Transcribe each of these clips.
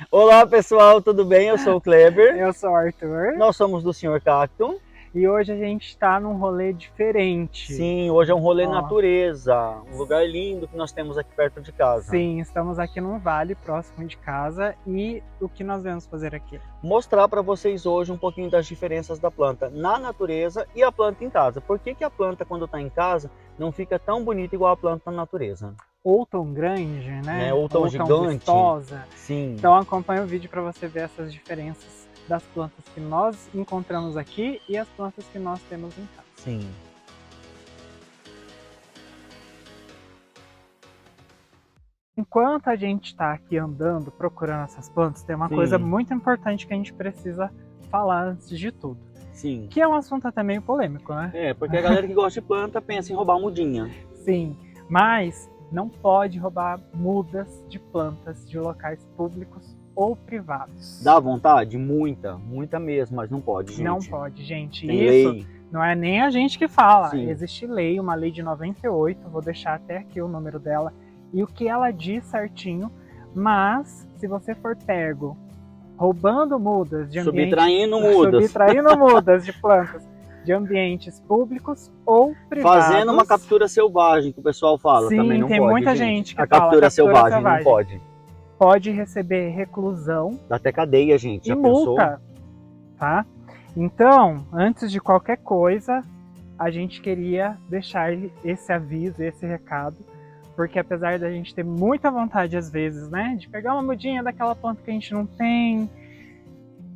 Olá pessoal, tudo bem? Eu sou o Kleber. Eu sou o Arthur. Nós somos do Senhor Cacto. E hoje a gente está num rolê diferente. Sim, hoje é um rolê Ó. natureza, um lugar lindo que nós temos aqui perto de casa. Sim, estamos aqui num vale próximo de casa e o que nós vamos fazer aqui? Mostrar para vocês hoje um pouquinho das diferenças da planta na natureza e a planta em casa. Por que que a planta quando está em casa não fica tão bonita igual a planta na natureza? Ou tão grande, né? Ou tão gigante. Vistosa. Sim. Então acompanha o vídeo para você ver essas diferenças das plantas que nós encontramos aqui e as plantas que nós temos em casa. Sim. Enquanto a gente está aqui andando, procurando essas plantas, tem uma coisa muito importante que a gente precisa falar antes de tudo. Sim. Que é um assunto até meio polêmico, né? É, porque a galera que gosta de planta pensa em roubar mudinha. Sim, mas não pode roubar mudas de plantas de locais públicos ou privados. Dá vontade? Muita, muita mesmo, mas não pode, gente. Não pode, gente. Tem Isso lei. não é nem a gente que fala. Sim. Existe lei, uma lei de 98, vou deixar até aqui o número dela e o que ela diz certinho, mas se você for pego roubando mudas de ambientes... Subtraindo mudas de plantas de ambientes públicos ou privados. Fazendo uma captura selvagem, que o pessoal fala. Sim, também não tem pode, muita gente que a fala captura selvagem não pode. Pode receber reclusão. Dá até cadeia, gente. Já e pensou? multa, tá? Então, antes de qualquer coisa, a gente queria deixar esse aviso, esse recado, porque apesar da gente ter muita vontade às vezes, né, de pegar uma mudinha daquela planta que a gente não tem,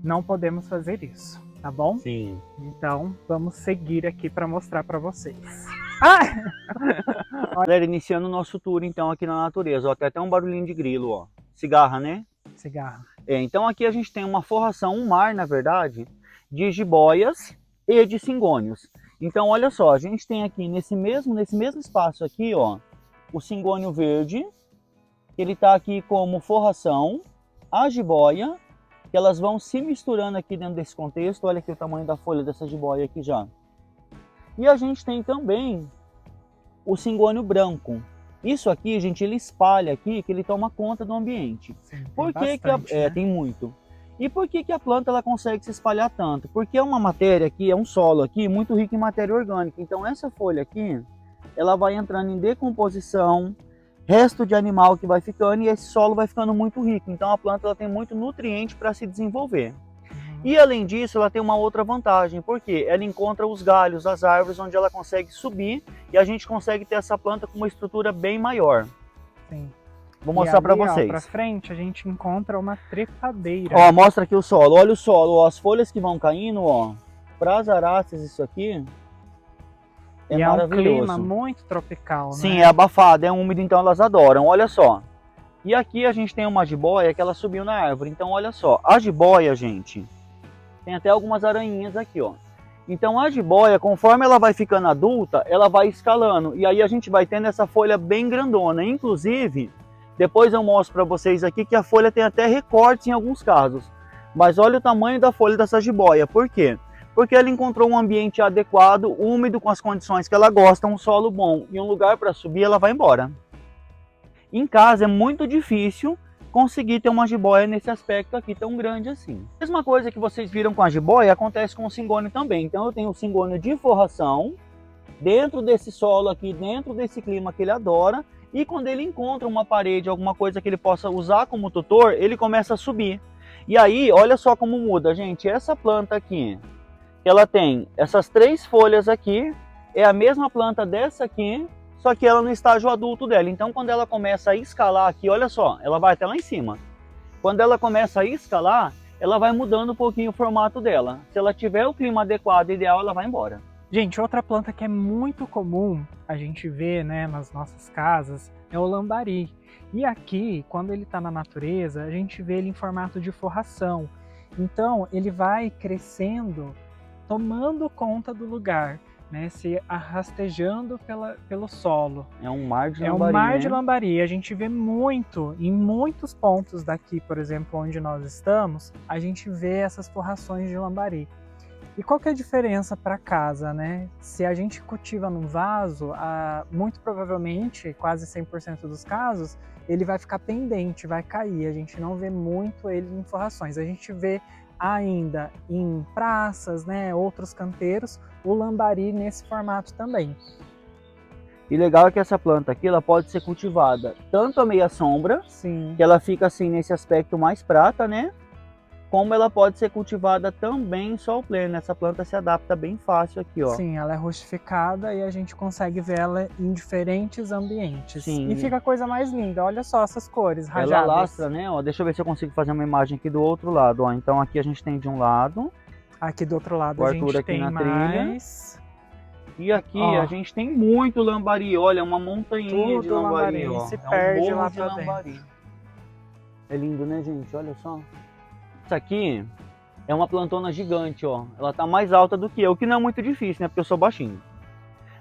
não podemos fazer isso, tá bom? Sim. Então, vamos seguir aqui para mostrar para vocês. Galera, iniciando o nosso tour então aqui na natureza, ó, tem até um barulhinho de grilo, ó. Cigarra, né? Cigarra. Então aqui a gente tem uma forração, um mar, na verdade, de jiboias e de cingônios. Então olha só, a gente tem aqui nesse mesmo espaço aqui, ó, o cingônio verde, ele tá aqui como forração, a jiboia, que elas vão se misturando aqui dentro desse contexto. Olha aqui o tamanho da folha dessa jiboia aqui já. E a gente tem também o cingônio branco. Isso aqui, gente, ele espalha aqui, que ele toma conta do ambiente. Sim, por que bastante, né? Tem muito. E por que a planta ela consegue se espalhar tanto? Porque é uma matéria aqui, é um solo aqui muito rico em matéria orgânica. Então essa folha aqui, ela vai entrando em decomposição, resto de animal que vai ficando e esse solo vai ficando muito rico. Então a planta ela tem muito nutriente para se desenvolver. E além disso, ela tem uma outra vantagem, porque ela encontra os galhos, as árvores, onde ela consegue subir e a gente consegue ter essa planta com uma estrutura bem maior. Sim. Vou mostrar para vocês. Para frente a gente encontra uma trepadeira. Ó, mostra aqui o solo. Olha o solo, ó, as folhas que vão caindo, ó. Para as aráceas isso aqui é maravilhoso. É um clima muito tropical, né? Sim, é abafado, é úmido, então elas adoram. Olha só. E aqui a gente tem uma jiboia que ela subiu na árvore. Então olha só, a jiboia, gente, tem até algumas aranhinhas aqui, ó. Então a jiboia, conforme ela vai ficando adulta, ela vai escalando. E aí a gente vai tendo essa folha bem grandona. Inclusive, depois eu mostro para vocês aqui que a folha tem até recortes em alguns casos. Mas olha o tamanho da folha dessa jiboia. Por quê? Porque ela encontrou um ambiente adequado, úmido, com as condições que ela gosta, um solo bom e um lugar para subir, ela vai embora. Em casa é muito difícil conseguir ter uma jiboia nesse aspecto aqui tão grande assim. A mesma coisa que vocês viram com a jiboia acontece com o cingônio também. Então eu tenho o cingônio de forração dentro desse solo aqui, dentro desse clima que ele adora, e quando ele encontra uma parede, alguma coisa que ele possa usar como tutor, ele começa a subir. E aí, olha só como muda, gente. Essa planta aqui, ela tem essas 3 folhas aqui, é a mesma planta dessa aqui, só que ela no estágio adulto dela. Então quando ela começa a escalar aqui, olha só, ela vai até lá em cima. Quando ela começa a escalar, ela vai mudando um pouquinho o formato dela. Se ela tiver o clima adequado, ideal, ela vai embora. Gente, outra planta que é muito comum a gente ver, né, nas nossas casas é o lambari. E aqui, quando ele está na natureza, a gente vê ele em formato de forração. Então ele vai crescendo, tomando conta do lugar, né, se arrastejando pelo solo. É um mar de lambari. É um mar de lambari. A gente vê muito, em muitos pontos daqui, por exemplo, onde nós estamos, a gente vê essas forrações de lambari. E qual que é a diferença para casa, né? Se a gente cultiva num vaso, muito provavelmente, quase 100% dos casos, ele vai ficar pendente, vai cair. A gente não vê muito ele em forrações. A gente vê ainda em praças, né, outros canteiros, o lambari nesse formato também. E legal é que essa planta aqui, ela pode ser cultivada tanto a meia sombra, Sim. que ela fica assim nesse aspecto mais prata, né? Como ela pode ser cultivada também em sol pleno. Essa planta se adapta bem fácil aqui, ó. Sim, ela é rustificada e a gente consegue ver ela em diferentes ambientes. Sim. E fica a coisa mais linda, olha só essas cores rajadas. Ela lastra, né? Ó, deixa eu ver se eu consigo fazer uma imagem aqui do outro lado, ó. Então aqui a gente tem de um lado. Aqui do outro lado o a Arthur gente aqui tem na mais. E aqui Ó, a gente tem muito lambari, olha, uma montanha de tudo lambari, ó. se É um perde bolo lá de pra lambari. dentro. É lindo, né, gente? Olha só. Isso aqui é uma plantona gigante, ó. Ela tá mais alta do que eu, que não é muito difícil, né? Porque eu sou baixinho.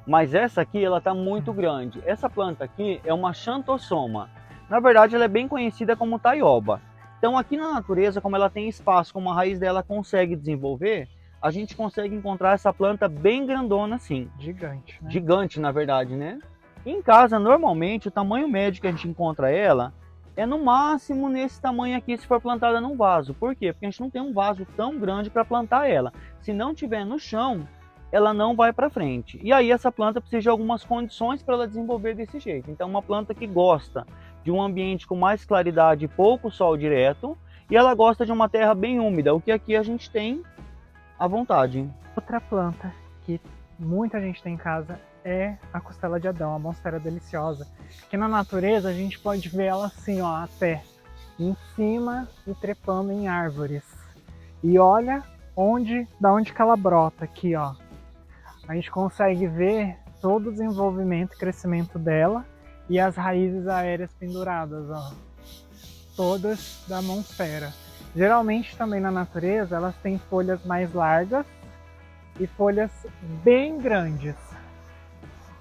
Mas essa aqui, ela tá muito grande. Essa planta aqui é uma xantossoma. Na verdade, ela é bem conhecida como taioba. Então, aqui na natureza, como ela tem espaço, como a raiz dela consegue desenvolver, a gente consegue encontrar essa planta bem grandona assim. Gigante, né? Gigante, na verdade, né? Em casa, normalmente, o tamanho médio que a gente encontra ela é no máximo nesse tamanho aqui se for plantada num vaso. Por quê? Porque a gente não tem um vaso tão grande para plantar ela. Se não tiver no chão, ela não vai para frente. E aí essa planta precisa de algumas condições para ela desenvolver desse jeito. Então uma planta que gosta de um ambiente com mais claridade e pouco sol direto, e ela gosta de uma terra bem úmida, o que aqui a gente tem à vontade. Outra planta que muita gente tem em casa é a costela de Adão, a monstera deliciosa. Que na natureza a gente pode ver ela assim, ó, até em cima e trepando em árvores. E olha da onde que ela brota aqui, ó. A gente consegue ver todo o desenvolvimento e crescimento dela e as raízes aéreas penduradas, ó. Todas da monstera. Geralmente também na natureza elas têm folhas mais largas e folhas bem grandes,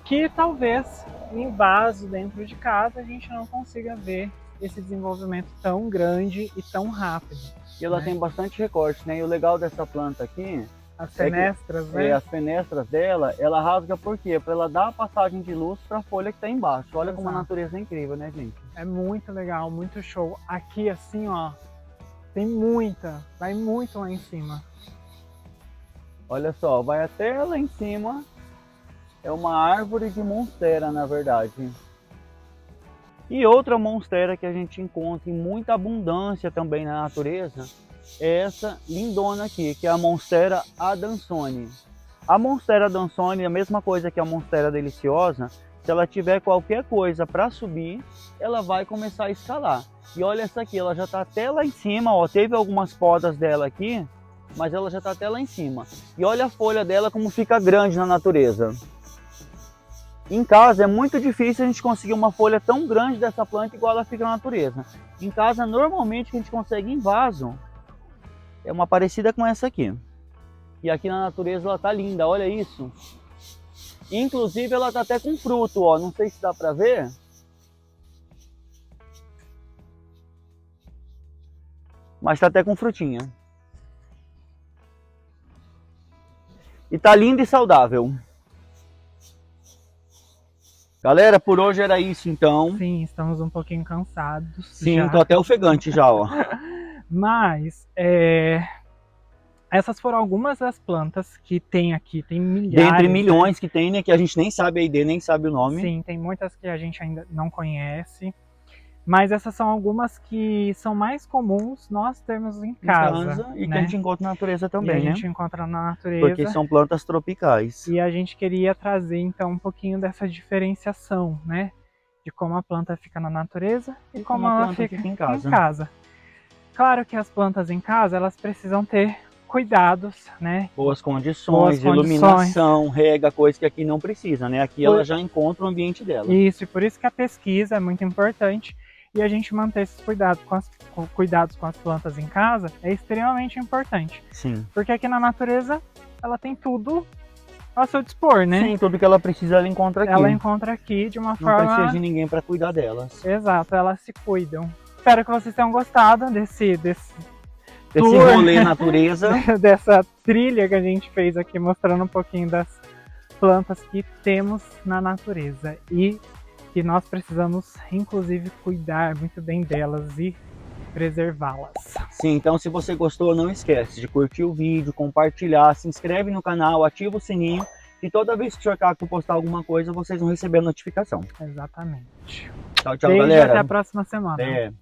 que talvez em vaso dentro de casa a gente não consiga ver esse desenvolvimento tão grande e tão rápido. E ela tem bastante recorte, né? E o legal dessa planta aqui, as fenestras, né? As fenestras dela, ela rasga por quê? Para ela dar a passagem de luz para a folha que está embaixo. Olha como a natureza é incrível, né, gente? É muito legal, muito show. Aqui assim, ó, tem vai muito lá em cima. Olha só, vai até lá em cima. É uma árvore de monstera, na verdade. E outra monstera que a gente encontra em muita abundância também na natureza é essa lindona aqui, que é a Monstera adansoni. A Monstera adansoni é a mesma coisa que a Monstera deliciosa. Se ela tiver qualquer coisa para subir, ela vai começar a escalar. E olha essa aqui, ela já está até lá em cima, ó. Teve algumas podas dela aqui, mas ela já está até lá em cima. E olha a folha dela como fica grande na natureza. Em casa é muito difícil a gente conseguir uma folha tão grande dessa planta igual ela fica na natureza. Em casa, normalmente, a gente consegue em vaso. É uma parecida com essa aqui. E aqui na natureza ela tá linda, olha isso. Inclusive ela tá até com fruto, ó. Não sei se dá pra ver. Mas tá até com frutinha. E tá linda e saudável. Galera, por hoje era isso então. Sim, estamos um pouquinho cansados. Sim, já. tô até ofegante já, ó. Mas, essas foram algumas das plantas que tem aqui, tem milhares. Dentre milhões que tem, né, que a gente nem sabe a ID, nem sabe o nome. Sim, tem muitas que a gente ainda não conhece. Mas essas são algumas que são mais comuns nós termos em casa. E né? que a gente encontra na natureza também, e né? a gente encontra na natureza. Porque são plantas tropicais. E a gente queria trazer, então, um pouquinho dessa diferenciação, né? De como a planta fica na natureza e como ela fica em casa. Claro que as plantas em casa, elas precisam ter cuidados, né? Boas condições, iluminação, rega, coisa que aqui não precisa, né? Aqui ela já encontra o ambiente dela. Isso, e por isso que a pesquisa é muito importante. E a gente manter esses cuidados com as plantas em casa é extremamente importante. Sim. Porque aqui na natureza, ela tem tudo ao seu dispor, né? Sim, tudo que ela precisa ela encontra aqui. Ela encontra aqui de uma forma... Não precisa de ninguém para cuidar delas. Exato, elas se cuidam. Espero que vocês tenham gostado desse tour rolê natureza. dessa trilha que a gente fez aqui, mostrando um pouquinho das plantas que temos na natureza e que nós precisamos, inclusive, cuidar muito bem delas e preservá-las. Sim, então se você gostou, não esquece de curtir o vídeo, compartilhar, se inscreve no canal, ativa o sininho e toda vez que o Sr. Caco postar alguma coisa, vocês vão receber a notificação. Exatamente. Tchau, tchau, Beijo, galera. até a próxima semana. É.